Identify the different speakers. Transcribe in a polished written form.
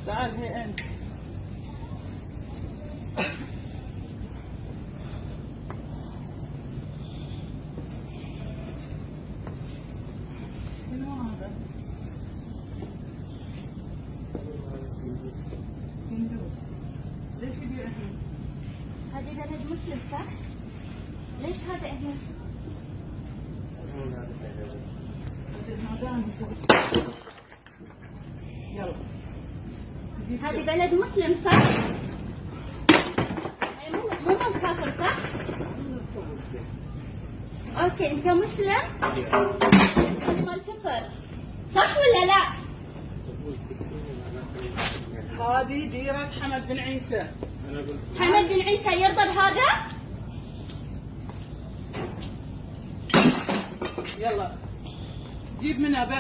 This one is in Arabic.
Speaker 1: تعال هي انت. شنو هذا؟ هندوس. ليش يبيع هنا؟
Speaker 2: هذه بلد مسلم صح؟ ليش هذا هنا؟
Speaker 1: يلا.
Speaker 2: هذه بلد مسلم صح؟ أي مو كافر صح؟ اوكي انت مسلم؟ أنا مال كفر صح ولا لا؟
Speaker 1: هذه ديرة حمد بن عيسى.
Speaker 2: حمد بن عيسى يرضى بهذا؟
Speaker 1: يلا جيب منها